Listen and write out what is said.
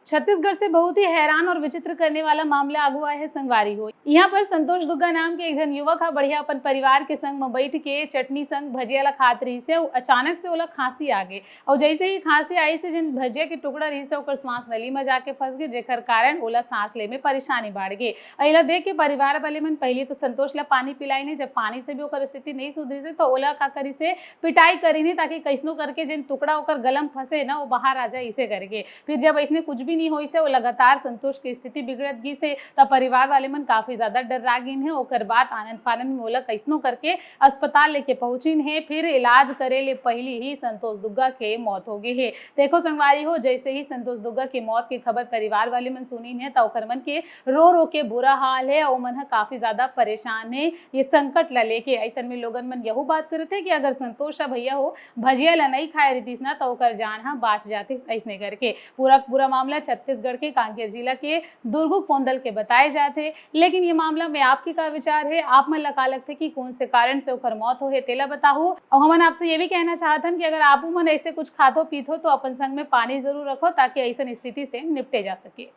छत्तीसगढ़ से बहुत ही हैरान और विचित्र करने वाला मामला आगुआ है संगवारी हो। यहाँ पर संतोष दुग्गा नाम के एक जन युवक हा बढ़िया अपन परिवार के संग में बैठ के चटनी संग भजिया ला खात रही से अचानक से ओला खांसी आ गई और जैसे ही खांसी आई से जन भजिया के टुकड़ा रही से ओकर श्वास नली में जाके फंस गए, जेकर कारण ओला सांस ले में परेशानी बढ़ गई। अला देख के परिवार वाले मन पहले तो संतोष ला पानी पिलाई नहीं, जब पानी से भी ओकर स्थिति नहीं सुधरी से तो ओला का करी से पिटाई करी नहीं ताकि कैसनो करके जिन टुकड़ा ओकर गलम फंसे ना वो बाहर आ जाए, इसे करके फिर जब इसने कुछ भी नहीं हुई से वो लगातार संतोष की स्थिति बिगड़त गई से तब परिवार वाले मन काफी ज्यादा डरा गिन है। ओकर बाद आनंद फानंद में ओला कैसनो करके अस्पताल लेके पहुंचिन है, फिर इलाज करे ले पहली ही संतोष दुग्गा के मौत हो गई है। देखो संगवारी हो, जैसे ही संतोष दुग्गा की मौत की खबर परिवार वाले मन सुनी है तो ओकर मन के रो रो के बुरा हाल है और मन काफी ज्यादा परेशान है। ये संकट ला लेके ऐसा में लोगन मन यहू बात करते कि अगर संतोष भैया हो भजिया ला नहीं खाए रही ना तो ओकर जान हाँ बाच जाती। ऐसने करके पूरा मामला छत्तीसगढ़ के कांकेर जिला के दुर्गुक कोंदल के बताए जाते। लेकिन ये मामला में आपके का विचार है, आप मन लगा लगते कि कौन से कारण से ओकर मौत हो है तेला बताओ। और हम आपसे ये भी कहना चाहते हैं कि अगर आप मन ऐसे कुछ खातो पीतो तो अपन संग में पानी जरूर रखो ताकि ऐसा स्थिति से निपटे जा सके।